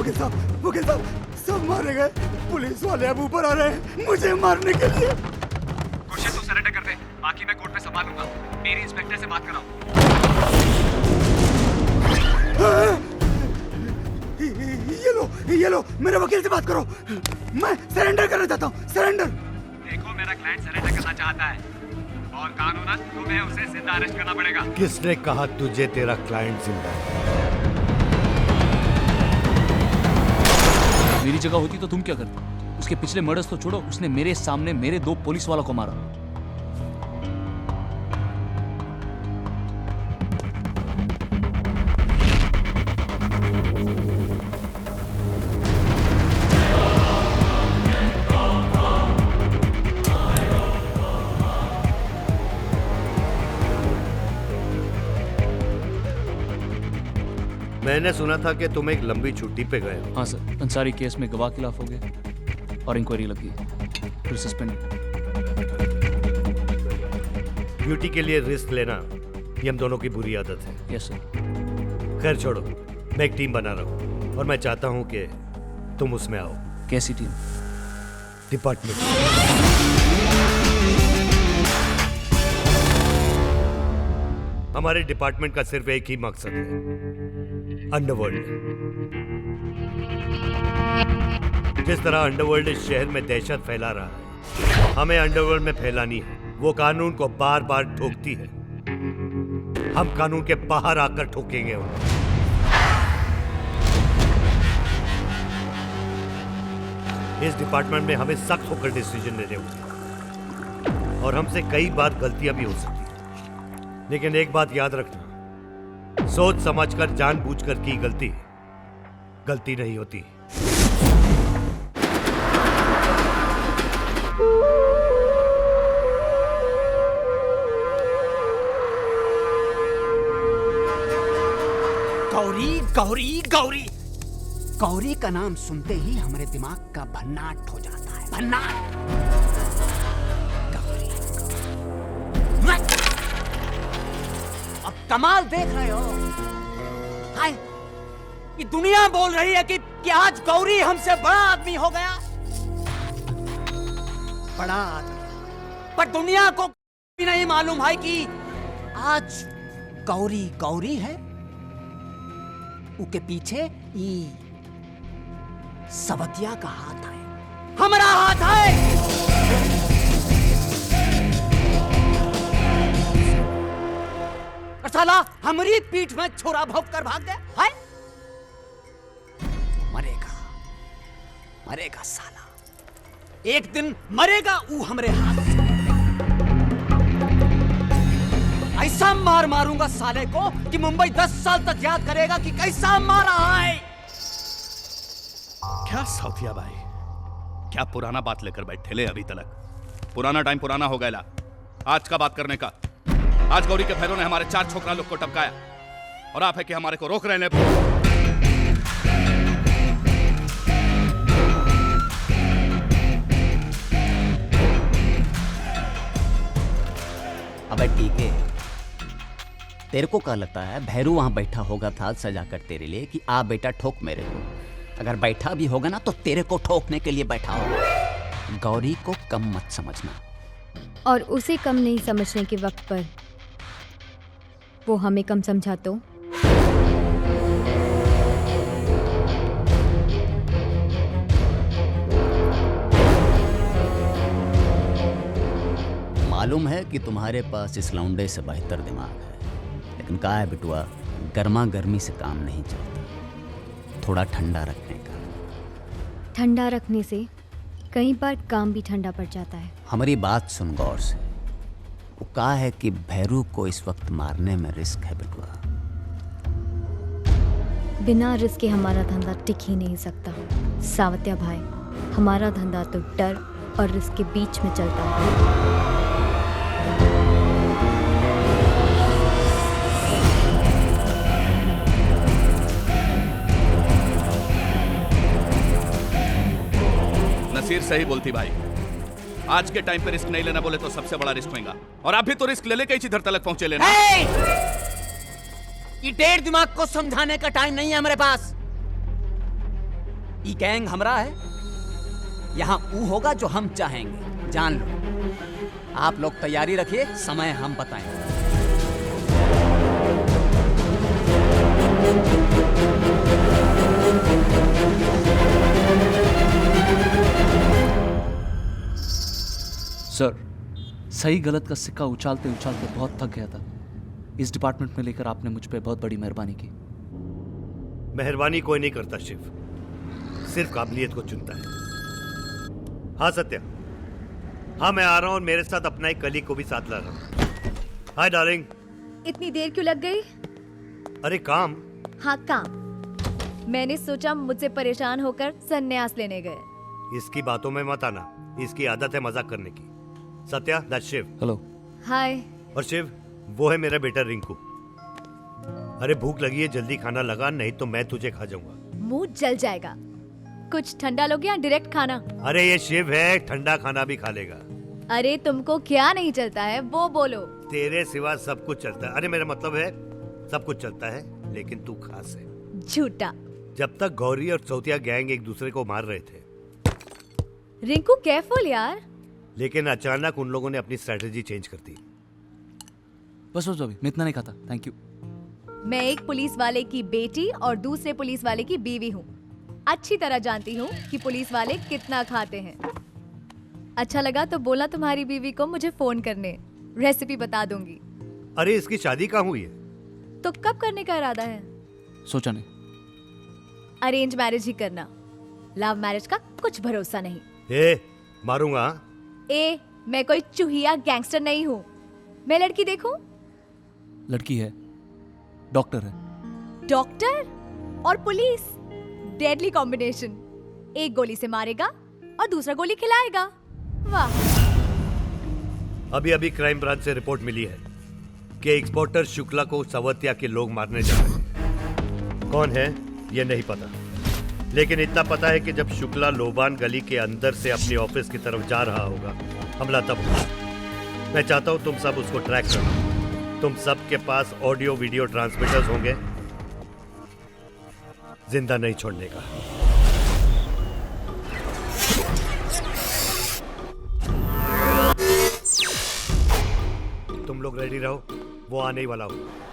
वकील साहब सब मारे गए। पुलिस वाले अब ऊपर आ रहे हैं मुझे मारने के लिए। खुर्शीद तू सरेंडर कर दे, बाकी मैं कोर्ट में संभालूंगा। मेरी इंस्पेक्टर से बात कराओ। ये लो मेरे वकील से बात करो। मैं सरेंडर करना चाहता हूँ। सरेंडर। देखो मेरा क्लाइंट सरेंडर करना चाहता है और कानूनन तुम्हें उसे जिंदा अरेस्ट करना पड़ेगा। किसने कहा तुझे तेरा क्लाइंट जिंदा है? मेरी जगह होती तो तुम क्या करते? उसके पिछले मर्डर्स तो छोड़ो, उसने मेरे सामने मेरे 2 पुलिस वालों को मारा। मैंने सुना था कि तुम एक लंबी छुट्टी पे गए हो। हाँ सर, अंसारी केस में गवाह खिलाफ हो गए और इंक्वायरी लगी, फिर सस्पेंड। ड्यूटी के लिए रिस्क लेना ये हम दोनों की बुरी आदत है। Yes sir. खैर छोड़ो, मैं एक टीम बना रहा हूँ और मैं चाहता हूँ कि तुम उसमें आओ। कैसी टीम? डिपार्टमेंट। हमारे डिपार्टमेंट का सिर्फ एक ही मकसद है, अंडरवर्ल्ड। जिस तरह अंडरवर्ल्ड इस शहर में दहशत फैला रहा है, हमें अंडरवर्ल्ड में फैलानी है। वो कानून को बार बार ठोकती है, हम कानून के बाहर आकर ठोकेंगे उन्हें। इस डिपार्टमेंट में हमें सख्त होकर डिसीजन लेने होंगे और हमसे कई बार गलतियां भी हो सकती हैं। लेकिन एक बात याद रखना, सोच समझकर जानबूझकर की गलती गलती नहीं होती। गौरी गौरी गौरी गौरी का नाम सुनते ही हमारे दिमाग का भन्नाट हो जाता है। भन्नाट। गौरी। अब कमाल देख रहे हो? हाय, ये दुनिया बोल रही है कि आज गौरी हमसे बड़ा आदमी हो गया। बड़ा आदमी। पर दुनिया को भी नहीं मालूम है कि आज गौरी गौरी है, उसके पीछे सवतिया का हाथ है, हमारा हाथ है। और साला हमारी पीठ में छोरा भोंक कर भाग गया है। मरेगा मरेगा साला, एक दिन मरेगा वो हमारे हाथ से। ऐसा मार मारूंगा साले को कि मुंबई 10 साल तक याद करेगा कि कैसा मारा है। क्या साउथिया भाई, क्या पुराना बात लेकर बैठे ले अभी तलक? पुराना टाइम पुराना हो गया, आज का बात करने का। आज गौरी के भैरों ने हमारे 4 छोकरा लोग को टपकाया और आप है कि हमारे को रोक रहे हैं। अबे ठीक है, तेरे को क्या लगता है भैरू वहां बैठा होगा था सजाकर तेरे लिए कि आ बेटा ठोक मेरे को? अगर बैठा भी होगा ना तो तेरे को ठोकने के लिए बैठा होगा। गौरी को कम मत समझना। और उसे कम नहीं समझने के वक्त पर वो हमें कम समझा तो? मालूम है कि तुम्हारे पास इस लौंडे से बेहतर दिमाग है, लेकिन क्या है बिटुआ, गर्मा गर्मी से काम नहीं चलता। थोड़ा ठंडा रखने का। ठंडा रखने से कई बार काम भी ठंडा पड़ जाता है। हमारी बात सुन गौर से। वो कहा है कि भैरू को इस वक्त मारने में रिस्क है बिटुआ। बिना रिस्क के हमारा धंधा टिक ही नहीं सकता सावत्या भाई। हमारा धंधा तो डर और रिस्क के बीच में चलता है। नसीर सही बोलती भाई, आज के टाइम पे रिस्क नहीं लेना बोले तो सबसे बड़ा रिस्क होगा। और आप भी तो रिस्क ले लेके इसी इधर तक पहुंचे लेना। ये डेढ़ दिमाग को समझाने का टाइम नहीं है हमारे पास। ई गैंग हमरा है, यहाँ ऊ होगा जो हम चाहेंगे, जान लो। आप लोग तैयारी रखिए, समय हम बताएंगे। सर, सही गलत का सिक्का उछालते उछालते बहुत थक गया था। इस डिपार्टमेंट में लेकर आपने मुझ पे बहुत बड़ी मेहरबानी की। मेहरबानी कोई नहीं करता शिव, सिर्फ काबिलियत को चुनता है। हाँ सत्या, हाँ मैं आ रहा हूँ और मेरे साथ अपना एक कलीग को भी साथ ला रहा हूँ। Hi darling. इतनी देर क्यों लग गई? अरे काम। हाँ काम। मैंने सोचा मुझसे परेशान होकर संन्यास लेने गए। इसकी बातों में मत आना, इसकी आदत है मजाक करने की। सत्या, दैट्स शिव। हेलो। हाय। और शिव, वो है मेरा बेटा रिंकू। अरे भूख लगी है, जल्दी खाना लगा, नहीं तो मैं तुझे खा जाऊंगा। मुंह जल जाएगा। कुछ ठंडा लोगे या डायरेक्ट खाना? अरे ये शिव है, ठंडा खाना भी खा लेगा। अरे तुमको क्या नहीं चलता है वो बोलो। तेरे सिवा सब कुछ चलता है। अरे मेरा मतलब है सब कुछ चलता है, लेकिन तू खास है। झूठा। जब तक गौरी और चौथिया गैंग एक दूसरे को मार रहे थे, रिंकू केयरफुल यार। लेकिन अचानक उन लोगों ने अपनी स्ट्रेटेजी चेंज कर दी। बस बस, अभी मैं इतना नहीं खाता, थैंक यू। मैं एक पुलिस वाले की बेटी और दूसरे पुलिस वाले की बीवी हूँ। अच्छी तरह जानती हूँ कि पुलिस वाले कितना खाते हैं। अच्छा लगा तो बोला तुम्हारी बीवी को मुझे फोन करने, रेसिपी बता दूंगी। अरे इसकी शादी कहाँ हुई है? तो कब करने का इरादा है? सोचा नहीं। अरेंज मैरिज ही करना, लव मैरिज का कुछ भरोसा नहीं। ए, मारूंगा। ए, मैं कोई चूहिया गैंगस्टर नहीं हूँ। मैं लड़की देखूं? लड़की है, डॉक्टर है। डॉक्टर और पुलिस, डेडली कॉम्बिनेशन। एक गोली से मारेगा और दूसरा गोली खिलाएगा। वाह। अभी अभी क्राइम ब्रांच से रिपोर्ट मिली है कि एक्सपोर्टर शुक्ला को सावतिया के लोग मारने जा रहे हैं। कौन है ये नहीं पता, लेकिन इतना पता है कि जब शुक्ला लोबान गली के अंदर से अपनी ऑफिस की तरफ जा रहा होगा, हमला तब होगा। मैं चाहता हूं तुम सब उसको ट्रैक करो। तुम सब के पास ऑडियो वीडियो ट्रांसमीटर्स होंगे, जिंदा नहीं छोड़ने का। तुम लोग रेडी रहो, वो आने ही वाला होगा।